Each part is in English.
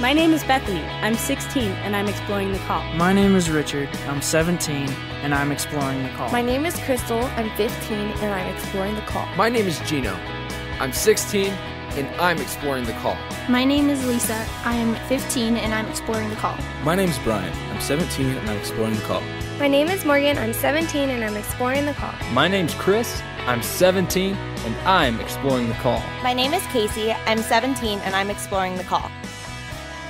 My name is Bethany. I'm 16 and I'm exploring the call. My name is Richard. I'm 17 and I'm exploring the call. My name is Crystal. I'm 15 and I'm exploring the call. My name is Gino. I'm 16 and I'm exploring the call. My name is Lisa. I am 15 and I'm exploring the call. My name's Brian. I'm 17 and I'm exploring the call. My name is Morgan. I'm 17 and I'm exploring the call. My name's Chris. I'm 17 and I'm exploring the call. My name is Casey. I'm 17 and I'm exploring the call.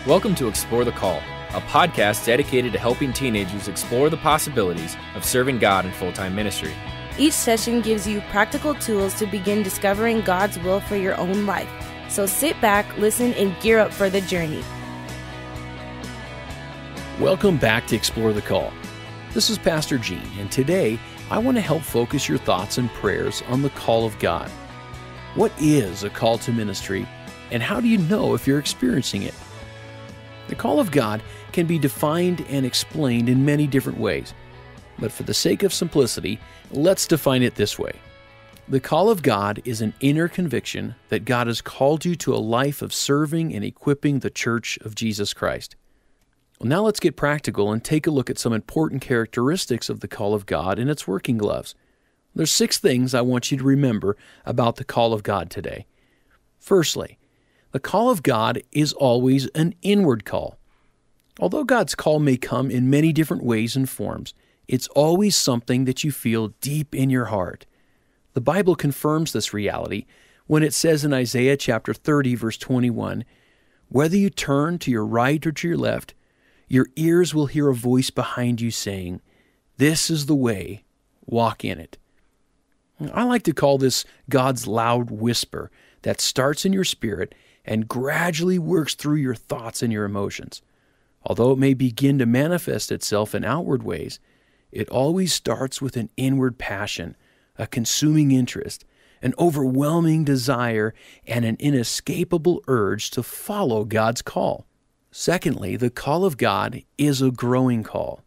Welcome to Explore the Call, a podcast dedicated to helping teenagers explore the possibilities of serving God in full-time ministry. Each session gives you practical tools to begin discovering God's will for your own life. So sit back, listen, and gear up for the journey. Welcome back to Explore the Call. This is Pastor Gene, and today I want to help focus your thoughts and prayers on the call of God. What is a call to ministry, and how do you know if you're experiencing it? The call of God can be defined and explained in many different ways, but for the sake of simplicity, let's define it this way. The call of God is an inner conviction that God has called you to a life of serving and equipping the Church of Jesus Christ. Well, now let's get practical and take a look at some important characteristics of the call of God in its working gloves. There's 6 things I want you to remember about the call of God today. Firstly, the call of God is always an inward call. Although God's call may come in many different ways and forms, it's always something that you feel deep in your heart. The Bible confirms this reality when it says in Isaiah chapter 30, verse 21, "Whether you turn to your right or to your left, your ears will hear a voice behind you saying, 'This is the way, walk in it.'" I like to call this God's loud whisper that starts in your spirit and gradually works through your thoughts and your emotions. Although it may begin to manifest itself in outward ways, it always starts with an inward passion, a consuming interest, an overwhelming desire, and an inescapable urge to follow God's call. Secondly, the call of God is a growing call.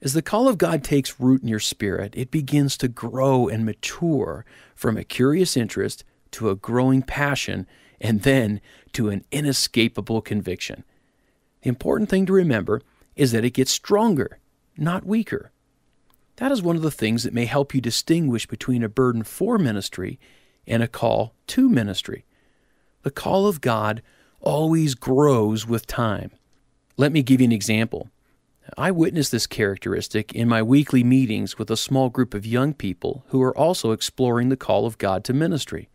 As the call of God takes root in your spirit, it begins to grow and mature from a curious interest to a growing passion and then to an inescapable conviction. The important thing to remember is that it gets stronger, not weaker. That is one of the things that may help you distinguish between a burden for ministry and a call to ministry. The call of God always grows with time. Let me give you an example. I witnessed this characteristic in my weekly meetings with a small group of young people who are also exploring the call of God to ministry.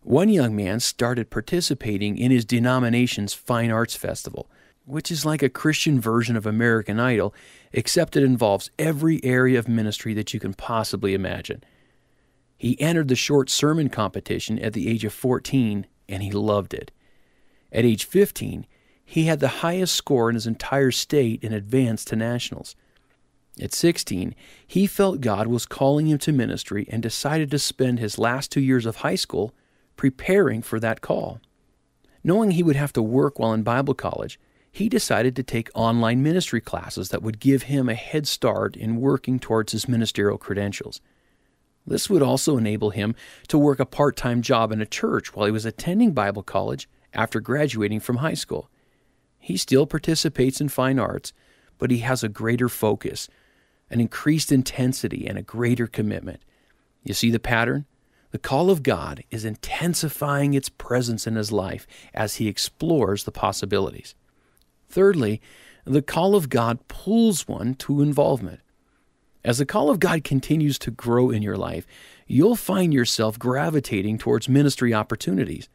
One young man started participating in his denomination's Fine Arts Festival, which is like a Christian version of American Idol, except it involves every area of ministry that you can possibly imagine. He entered the short sermon competition at the age of 14, and he loved it. At age 15, he had the highest score in his entire state and advanced to nationals. At 16, he felt God was calling him to ministry and decided to spend his last 2 years of high school preparing for that call. Knowing he would have to work while in Bible college, he decided to take online ministry classes that would give him a head start in working towards his ministerial credentials. This would also enable him to work a part-time job in a church while he was attending Bible college after graduating from high school. He still participates in fine arts, but he has a greater focus, an increased intensity, and a greater commitment. You see the pattern? The call of God is intensifying its presence in his life as he explores the possibilities. Thirdly, the call of God pulls one to involvement. As the call of God continues to grow in your life, you'll find yourself gravitating towards ministry opportunities.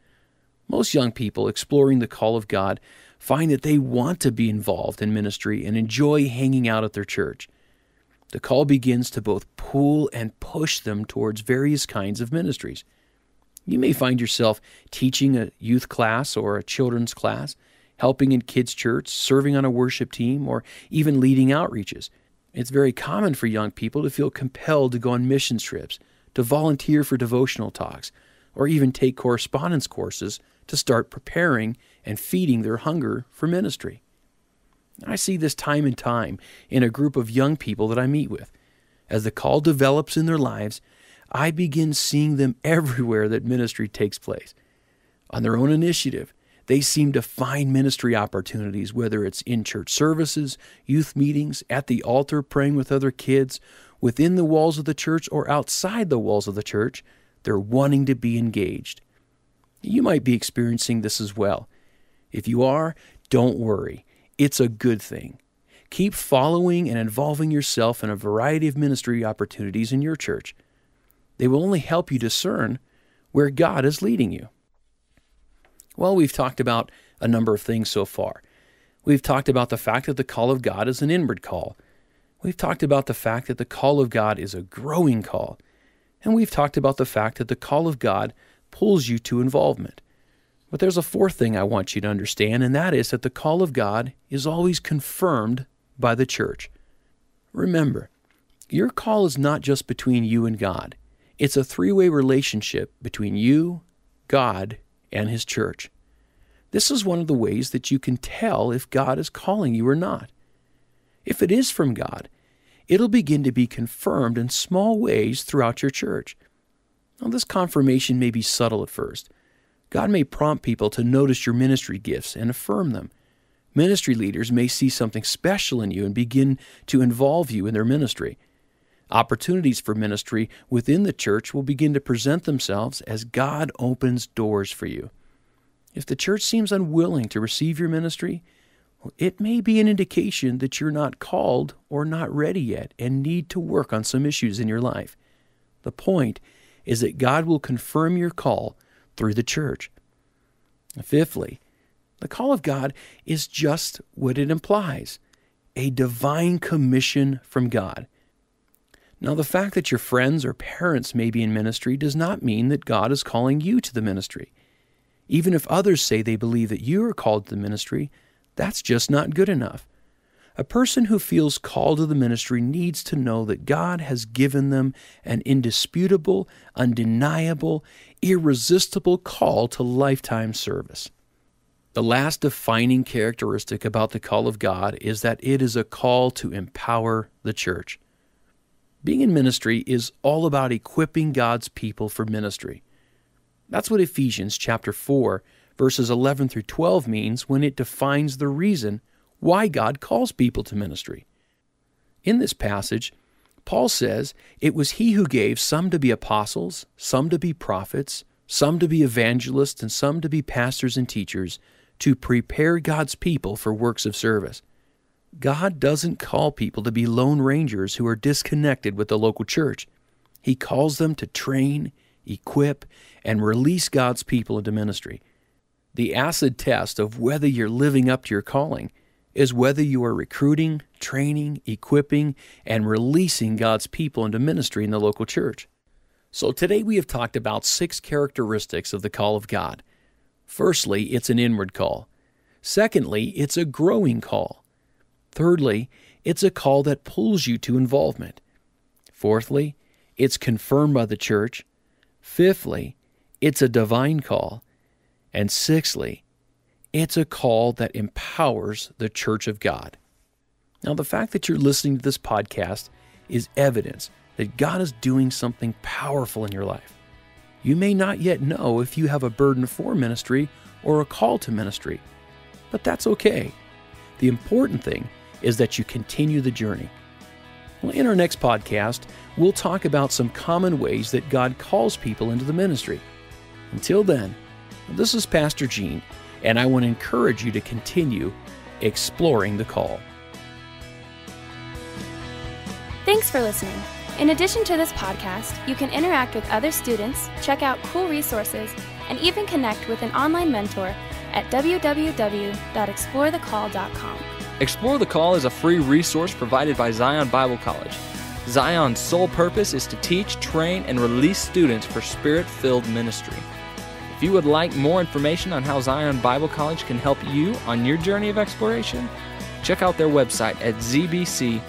Most young people exploring the call of God find that they want to be involved in ministry and enjoy hanging out at their church. The call begins to both pull and push them towards various kinds of ministries. You may find yourself teaching a youth class or a children's class, helping in kids' church, serving on a worship team, or even leading outreaches. It's very common for young people to feel compelled to go on mission trips, to volunteer for devotional talks, or even take correspondence courses to start preparing and feeding their hunger for ministry. I see this time and time in a group of young people that I meet with. As the call develops in their lives, I begin seeing them everywhere that ministry takes place. On their own initiative, They seem to find ministry opportunities, whether it's in church services, youth meetings, at the altar praying with other kids, within the walls of the church or outside the walls of the church. They're wanting to be engaged. You might be experiencing this as well. If you are, don't worry. It's a good thing. Keep following and involving yourself in a variety of ministry opportunities in your church. They will only help you discern where God is leading you. Well, we've talked about a number of things so far. We've talked about the fact that the call of God is an inward call. We've talked about the fact that the call of God is a growing call. And we've talked about the fact that the call of God pulls you to involvement. But there's a fourth thing I want you to understand, and that is that the call of God is always confirmed by the church. Remember, your call is not just between you and God. It's a three-way relationship between you, God, and His church. This is one of the ways that you can tell if God is calling you or not. If it is from God, it'll begin to be confirmed in small ways throughout your church. Now, this confirmation may be subtle at first. God may prompt people to notice your ministry gifts and affirm them. Ministry leaders may see something special in you and begin to involve you in their ministry. Opportunities for ministry within the church will begin to present themselves as God opens doors for you. If the church seems unwilling to receive your ministry, well, it may be an indication that you're not called or not ready yet and need to work on some issues in your life. The point is that God will confirm your call through the church. Fifthly, the call of God is just what it implies, a divine commission from God. Now, the fact that your friends or parents may be in ministry does not mean that God is calling you to the ministry. Even if others say they believe that you are called to the ministry, that's just not good enough. A person who feels called to the ministry needs to know that God has given them an indisputable, undeniable, irresistible call to lifetime service. The last defining characteristic about the call of God is that it is a call to empower the church. Being in ministry is all about equipping God's people for ministry. That's what Ephesians chapter 4, verses 11 through 12 means when it defines the reason why God calls people to ministry. In this passage, Paul says it was He who gave some to be apostles, some to be prophets, some to be evangelists, and some to be pastors and teachers to prepare God's people for works of service. God doesn't call people to be lone rangers who are disconnected with the local church. He calls them to train, equip, and release God's people into ministry. The acid test of whether you're living up to your calling is whether you are recruiting, training, equipping, and releasing God's people into ministry in the local church. So today we have talked about 6 characteristics of the call of God. Firstly, it's an inward call. Secondly, it's a growing call. Thirdly, it's a call that pulls you to involvement. Fourthly, it's confirmed by the church. Fifthly, it's a divine call. And sixthly, it's a call that empowers the church of God. Now, the fact that you're listening to this podcast is evidence that God is doing something powerful in your life. You may not yet know if you have a burden for ministry or a call to ministry, but that's okay. The important thing is that you continue the journey. Well, in our next podcast, we'll talk about some common ways that God calls people into the ministry. Until then, this is Pastor Gene, and I want to encourage you to continue exploring the call. Thanks for listening. In addition to this podcast, you can interact with other students, check out cool resources, and even connect with an online mentor at www.explorethecall.com. Explore the Call is a free resource provided by Zion Bible College. Zion's sole purpose is to teach, train, and release students for Spirit-filled ministry. If you would like more information on how Zion Bible College can help you on your journey of exploration, check out their website at zbc.edu.